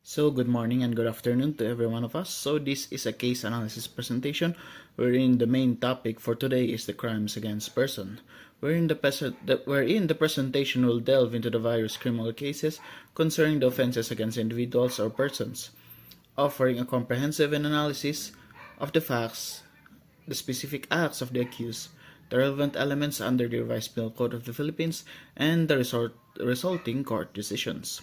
So, good morning and good afternoon to every one of us. So, this is a case analysis presentation wherein the main topic for today is the crimes against person. Wherein the presentation will delve into the various criminal cases concerning the offenses against individuals or persons, offering a comprehensive analysis of the facts, the specific acts of the accused, the relevant elements under the Revised Penal Code of the Philippines, and the resulting court decisions.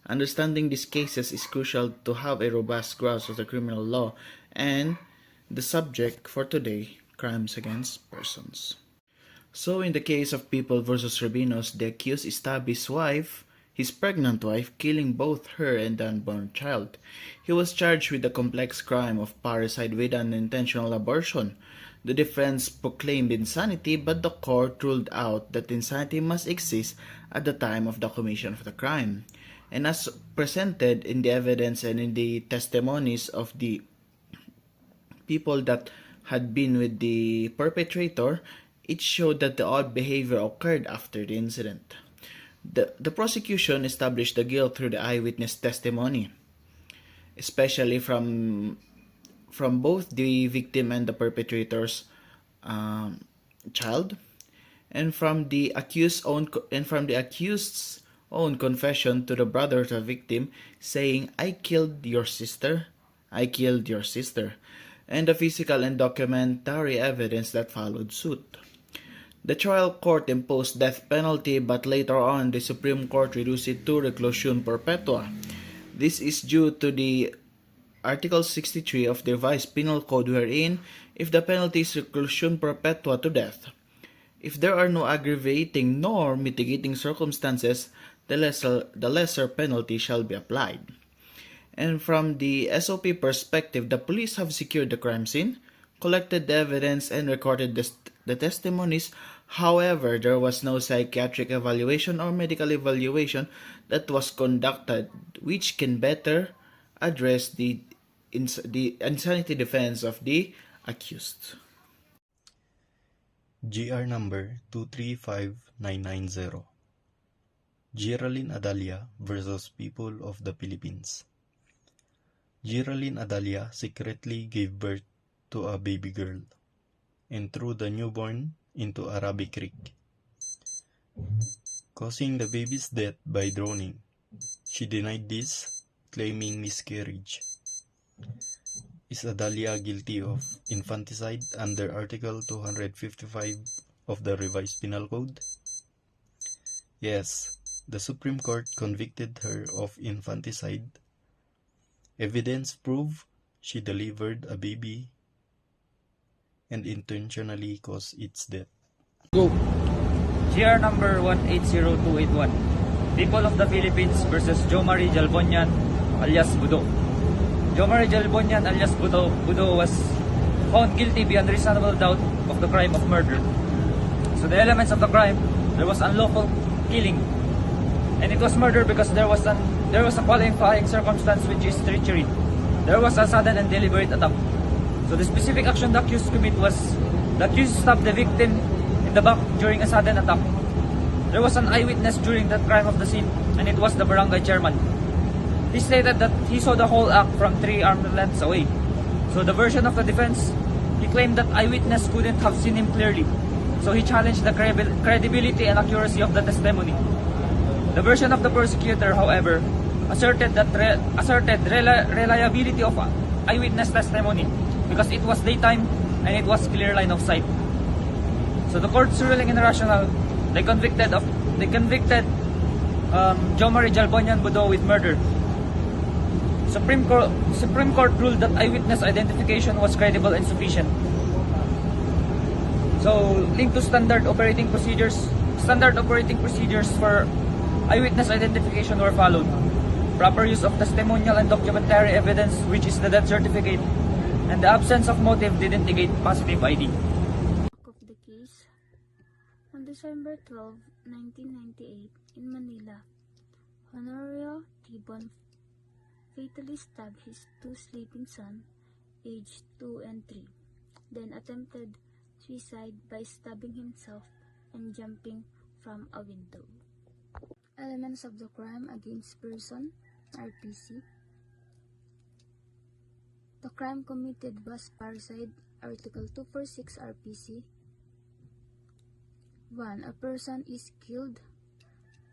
Understanding these cases is crucial to have a robust grasp of the criminal law and the subject for today, crimes against persons. So in the case of People versus Rabinos, the accused stabbed his pregnant wife, killing both her and the unborn child. He was charged with the complex crime of parricide with an intentional abortion. The defense proclaimed insanity, but the court ruled out that insanity must exist at the time of the commission of the crime. And as presented in the evidence and in the testimonies of the people that had been with the perpetrator, it showed that the odd behavior occurred after the incident. The prosecution established the guilt through the eyewitness testimony, especially from both the victim and the perpetrator's child, and from the accused's own confession to the brother of the victim, saying, "I killed your sister. I killed your sister," and the physical and documentary evidence that followed suit. The trial court imposed death penalty, but later on the Supreme Court reduced it to reclusion perpetua. This is due to the Article 63 of the Revised Penal Code, wherein if the penalty is reclusion perpetua to death, if there are no aggravating nor mitigating circumstances, the lesser penalty shall be applied. And from the SOP perspective, the police have secured the crime scene, collected the evidence, and recorded the testimonies. However, there was no psychiatric evaluation or medical evaluation that was conducted, which can better address the insanity defense of the accused. GR number 235990. Geraldine Adalia versus People of the Philippines. Geraldine Adalia secretly gave birth to a baby girl and threw the newborn into a Arabic creek, causing the baby's death by drowning. She denied this, claiming miscarriage. Is Adalia guilty of infanticide under Article 255 of the Revised Penal Code? Yes, the Supreme Court convicted her of infanticide. Evidence proved she delivered a baby and intentionally caused its death. Go. GR number 180281. People of the Philippines versus Jomari Jalbonian alias Budo. Jomari Jalbonian alias Budo was found guilty beyond reasonable doubt of the crime of murder. So the elements of the crime, there was unlawful killing, and it was murder because there was a qualifying circumstance, which is treachery. There was a sudden and deliberate attack. So the specific action the accused commit was the accused stabbed the victim in the back during a sudden attack. There was an eyewitness during that crime of the scene, and it was the barangay chairman. He stated that he saw the whole act from 3 arm lengths away. So the version of the defense, he claimed that eyewitness couldn't have seen him clearly. So he challenged the credibility and accuracy of the testimony. The version of the prosecutor, however, asserted reliability of eyewitness testimony because it was daytime and it was clear line of sight. So the court's ruling in rational, they convicted Jomari Jalbonian Budo with murder. Supreme Court ruled that eyewitness identification was credible and sufficient. So, linked to standard operating procedures for eyewitness identification were followed. Proper use of testimonial and documentary evidence, which is the death certificate, and the absence of motive didn't negate positive ID. Of the case, on December 12, 1998, in Manila, Honorio Tibon fatally stabbed his 2 sleeping sons, aged 2 and 3, then attempted suicide by stabbing himself and jumping from a window. Elements of the crime against person, RPC, The crime committed was parricide, Article 246 RPC. 1. A person is killed.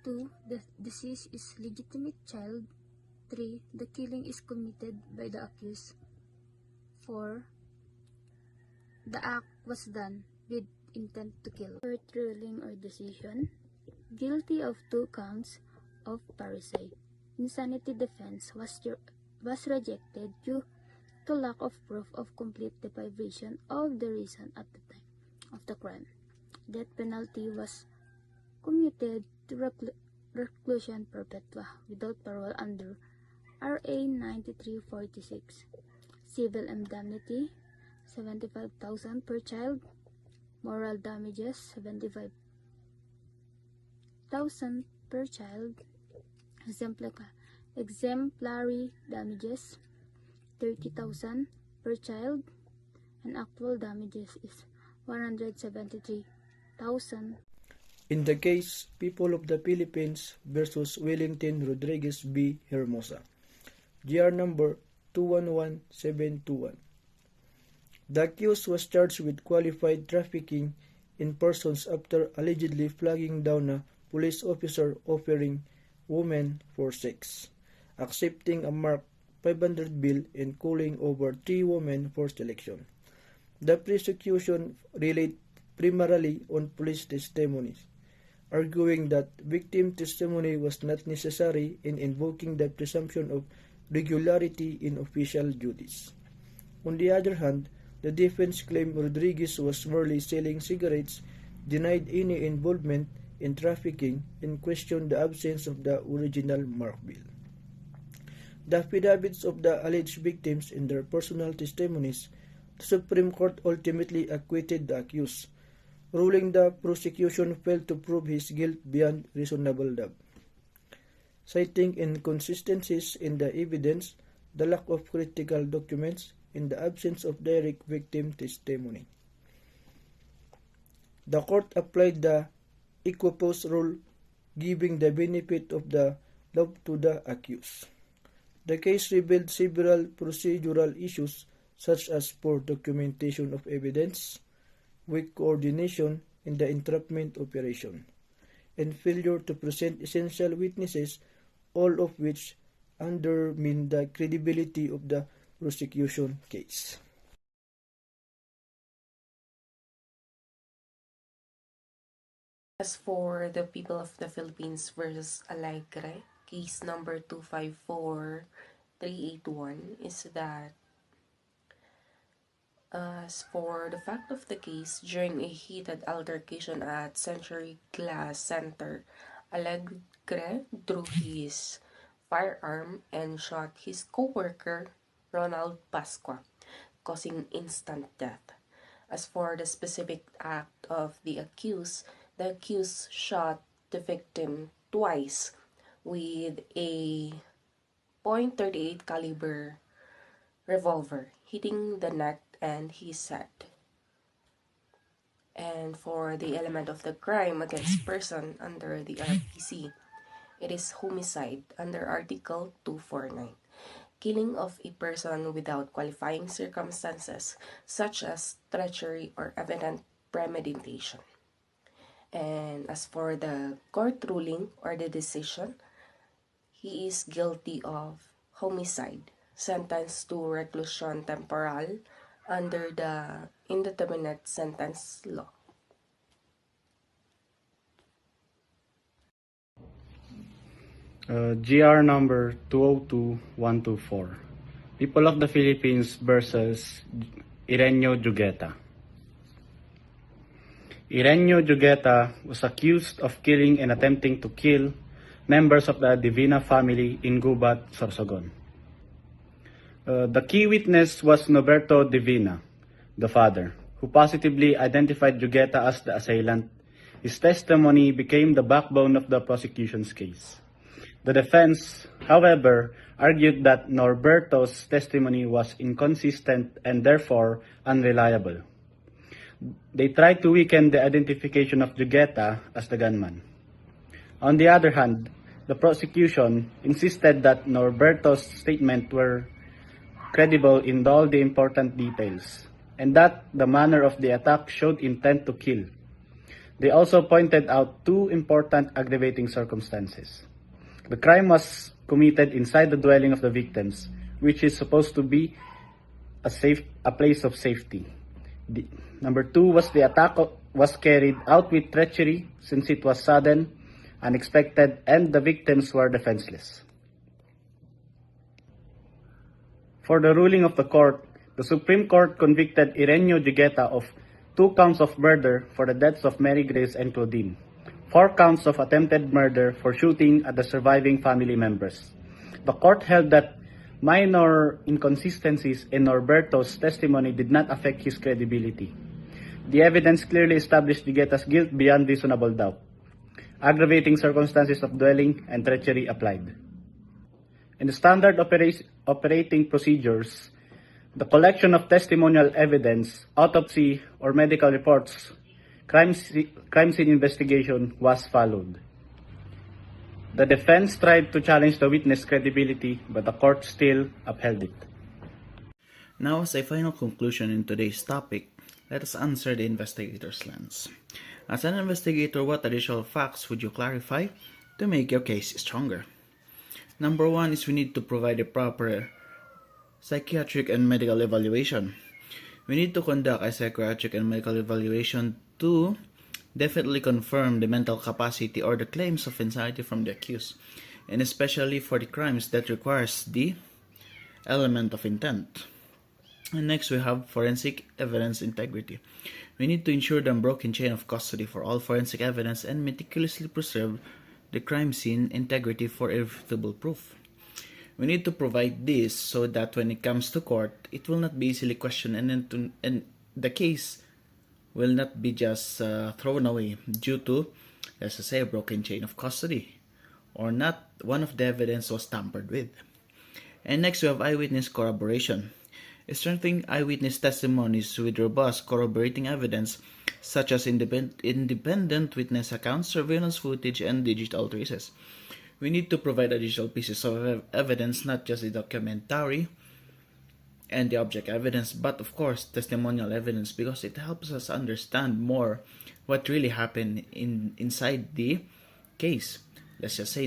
2. The deceased is legitimate child. 3. The killing is committed by the accused. 4. The act was done with intent to kill. Court ruling or decision. Guilty of 2 counts of parricide. Insanity defense was rejected due to lack of proof of complete deprivation of the reason at the time of the crime. Death penalty was commuted to reclusion perpetua without parole under RA 9346. Civil indemnity 75,000 per child. Moral damages 75,000 per child. Exemplary damages 30,000 per child, and actual damages is 173,000. In the case People of the Philippines versus Wellington Rodriguez B. Hermosa, GR number 211721. The accused was charged with qualified trafficking in persons after allegedly flagging down a police officer offering women for sex, accepting a marked 500 bill and calling over 3 women for selection. The prosecution relied primarily on police testimonies, arguing that victim testimony was not necessary in invoking the presumption of regularity in official duties. On the other hand, the defense claimed Rodriguez was merely selling cigarettes, denied any involvement in trafficking, and questioned the absence of the original mark bill. The affidavits of the alleged victims and their personal testimonies, the Supreme Court ultimately acquitted the accused, ruling the prosecution failed to prove his guilt beyond reasonable doubt. Citing inconsistencies in the evidence, the lack of critical documents, and the absence of direct victim testimony, the court applied the equipoise rule, giving the benefit of the doubt to the accused. The case revealed several procedural issues such as poor documentation of evidence, weak coordination in the entrapment operation, and failure to present essential witnesses, all of which undermine the credibility of the prosecution case. As for the People of the Philippines versus Alegre, case number 254381 is that as for the fact of the case, during a heated altercation at Century Glass Center, Alegre drew his firearm and shot his co-worker Ronald Pasqua, causing instant death. As for the specific act of the accused shot the victim twice with a .38 caliber revolver, hitting the neck and his head. And for the element of the crime against person under the RPC, it is homicide under Article 249. Killing of a person without qualifying circumstances, such as treachery or evident premeditation. And as for the court ruling or the decision, he is guilty of homicide, sentenced to reclusion temporal under the indeterminate sentence law. GR number 202124. People of the Philippines versus Ireneo Jugueta. Ireneo Jugueta was accused of killing and attempting to kill members of the Divina family in Gubat, Sorsogon. The key witness was Noberto Divina, the father, who positively identified Jugueta as the assailant. His testimony became the backbone of the prosecution's case. The defense, however, argued that Norberto's testimony was inconsistent and therefore unreliable. They tried to weaken the identification of Jugueta as the gunman. On the other hand, the prosecution insisted that Norberto's statement were credible in all the important details, and that the manner of the attack showed intent to kill. They also pointed out two important aggravating circumstances. The crime was committed inside the dwelling of the victims, which is supposed to be a place of safety. Number two was the attack was carried out with treachery since it was sudden, unexpected, and the victims were defenseless. For the ruling of the court, the Supreme Court convicted Ireneo Gigueta of 2 counts of murder for the deaths of Mary Grace and Claudine, 4 counts of attempted murder for shooting at the surviving family members. The court held that minor inconsistencies in Norberto's testimony did not affect his credibility. The evidence clearly established Gigueta's guilt beyond reasonable doubt. Aggravating circumstances of dwelling and treachery applied. In the standard operating procedures, the collection of testimonial evidence, autopsy, or medical reports, crime scene investigation was followed. The defense tried to challenge the witness' credibility, but the court still upheld it. Now, as a final conclusion in today's topic, let us answer the investigator's lens. As an investigator, what additional facts would you clarify to make your case stronger? Number one is we need to provide a proper psychiatric and medical evaluation. We need to conduct a psychiatric and medical evaluation to definitely confirm the mental capacity or the claims of insanity from the accused, and especially for the crimes that requires the element of intent. And next we have forensic evidence integrity. We need to ensure the unbroken chain of custody for all forensic evidence and meticulously preserve the crime scene integrity for irrefutable proof. We need to provide this so that when it comes to court, it will not be easily questioned and the case will not be just thrown away due to, let's say, a broken chain of custody or not one of the evidence was tampered with. And next we have eyewitness corroboration. Strengthening eyewitness testimonies with robust corroborating evidence such as independent witness accounts, surveillance footage, and digital traces. We need to provide additional pieces of evidence, not just the documentary and the object evidence, but of course testimonial evidence, because it helps us understand more what really happened inside the case. Let's just say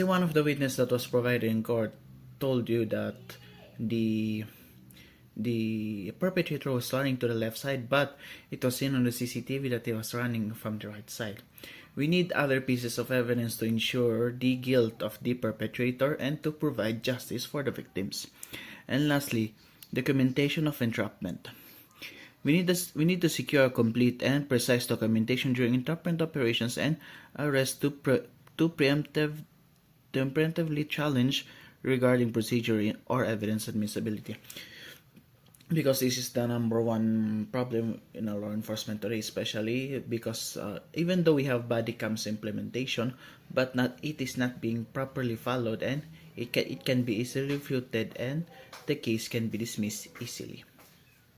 one of the witnesses that was provided in court told you that the perpetrator was running to the left side, but it was seen on the CCTV that he was running from the right side. We need other pieces of evidence to ensure the guilt of the perpetrator and to provide justice for the victims. And lastly, documentation of entrapment. We need to secure complete and precise documentation during entrapment operations and arrest to preemptively challenge regarding procedure or evidence admissibility, because this is the number one problem in our law enforcement today, especially because even though we have body cams implementation, but it is not being properly followed, and it can be easily refuted and the case can be dismissed easily.